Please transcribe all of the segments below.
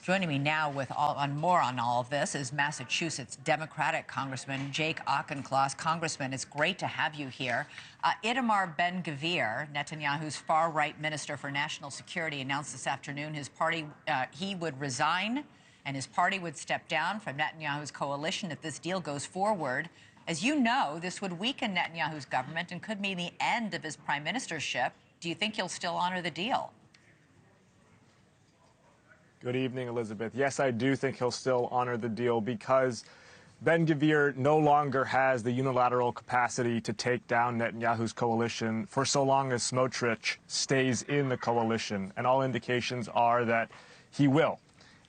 Joining me now with more on all of this is Massachusetts Democratic Congressman Jake Auchincloss. Congressman, it's great to have you here. Itamar Ben-Gvir, Netanyahu's far-right minister for national security, announced this afternoon his party he would resign and his party would step down from Netanyahu's coalition if this deal goes forward. As you know, this would weaken Netanyahu's government and could mean the end of his prime ministership. Do you think he'll still honor the deal? Good evening, Elizabeth. Yes, I do think he'll still honor the deal because Ben-Gvir no longer has the unilateral capacity to take down Netanyahu's coalition for so long as Smotrich stays in the coalition. And all indications are that he will.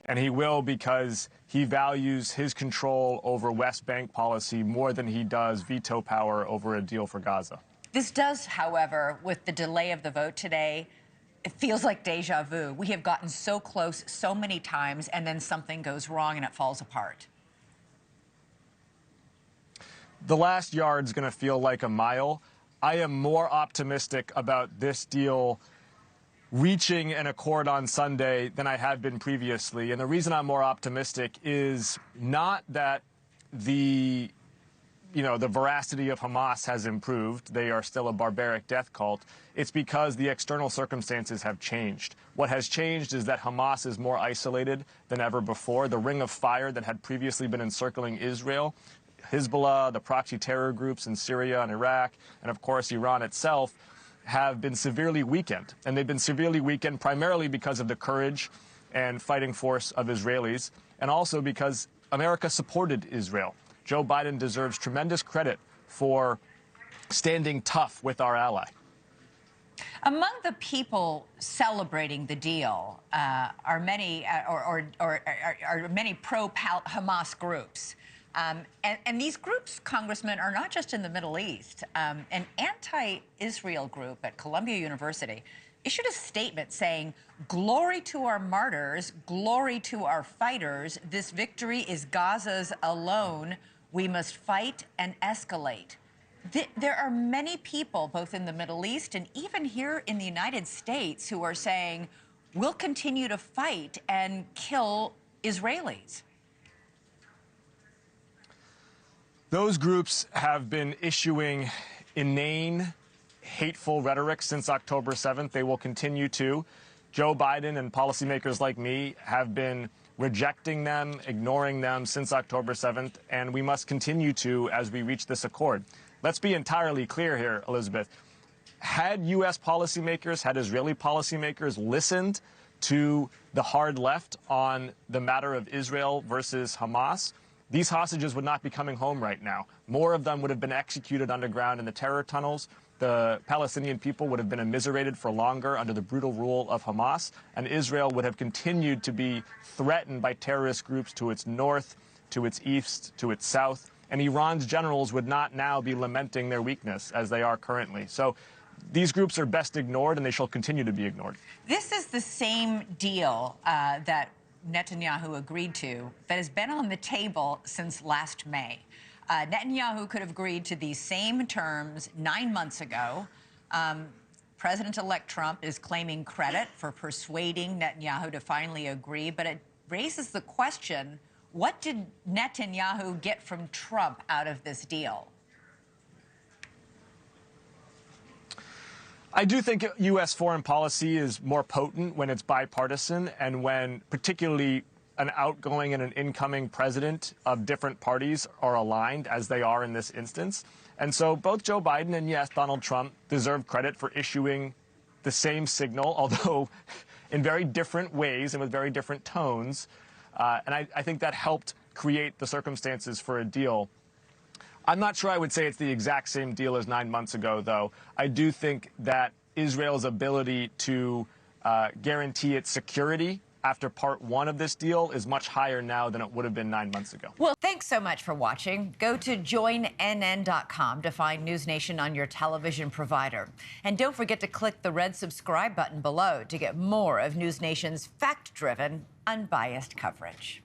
And he will because he values his control over West Bank policy more than he does veto power over a deal for Gaza. This does, however, with the delay of the vote today, it feels like deja vu. We have gotten so close so many times, and then something goes wrong and it falls apart. The last yard's going to feel like a mile. I am more optimistic about this deal reaching an accord on Sunday than I have been previously. And the reason I'm more optimistic is not that the veracity of Hamas has improved. They are still a barbaric death cult. It's because the external circumstances have changed. What has changed is that Hamas is more isolated than ever before. The ring of fire that had previously been encircling Israel, Hezbollah, the proxy terror groups in Syria and Iraq, and of course Iran itself, have been severely weakened. And they've been severely weakened primarily because of the courage and fighting force of Israelis, and also because America supported Israel. Joe Biden deserves tremendous credit for standing tough with our ally. Among the people celebrating the deal are many many pro-Hamas groups. And these groups, Congressman, are not just in the Middle East. An anti-Israel group at Columbia University issued a statement saying, "Glory to our martyrs, glory to our fighters. This victory is Gaza's alone. We must fight and escalate." There are many people, both in the Middle East and even here in the United States, who are saying, we'll continue to fight and kill Israelis. Those groups have been issuing inane, hateful rhetoric since October 7th. They will continue to. Joe Biden and policymakers like me have been rejecting them, ignoring them since October 7th, and we must continue to as we reach this accord. Let's be entirely clear here, Elizabeth. Had U.S. policymakers, had Israeli policymakers listened to the hard left on the matter of Israel versus Hamas, these hostages would not be coming home right now. More of them would have been executed underground in the terror tunnels. The Palestinian people would have been immiserated for longer under the brutal rule of Hamas, and Israel would have continued to be threatened by terrorist groups to its north, to its east, to its south, and Iran's generals would not now be lamenting their weakness as they are currently. So these groups are best ignored, and they shall continue to be ignored. This is the same deal that Netanyahu agreed to that has been on the table since last May. Netanyahu could have agreed to these same terms 9 months ago. President-elect Trump is claiming credit for persuading Netanyahu to finally agree, but it raises the question, what did Netanyahu get from Trump out of this deal? I do think U.S. foreign policy is more potent when it's bipartisan and when particularly an outgoing and an incoming president of different parties are aligned, as they are in this instance. And so both Joe Biden and, yes, Donald Trump deserve credit for issuing the same signal, although in very different ways and with very different tones. And I think that helped create the circumstances for a deal. I'm not sure I would say it's the exact same deal as 9 months ago, though. I do think that Israel's ability to guarantee its security after part one of this deal is much higher now than it would have been 9 months ago. Well, thanks so much for watching. Go to joinnn.com to find NewsNation on your television provider. And don't forget to click the red subscribe button below to get more of NewsNation's fact-driven, unbiased coverage.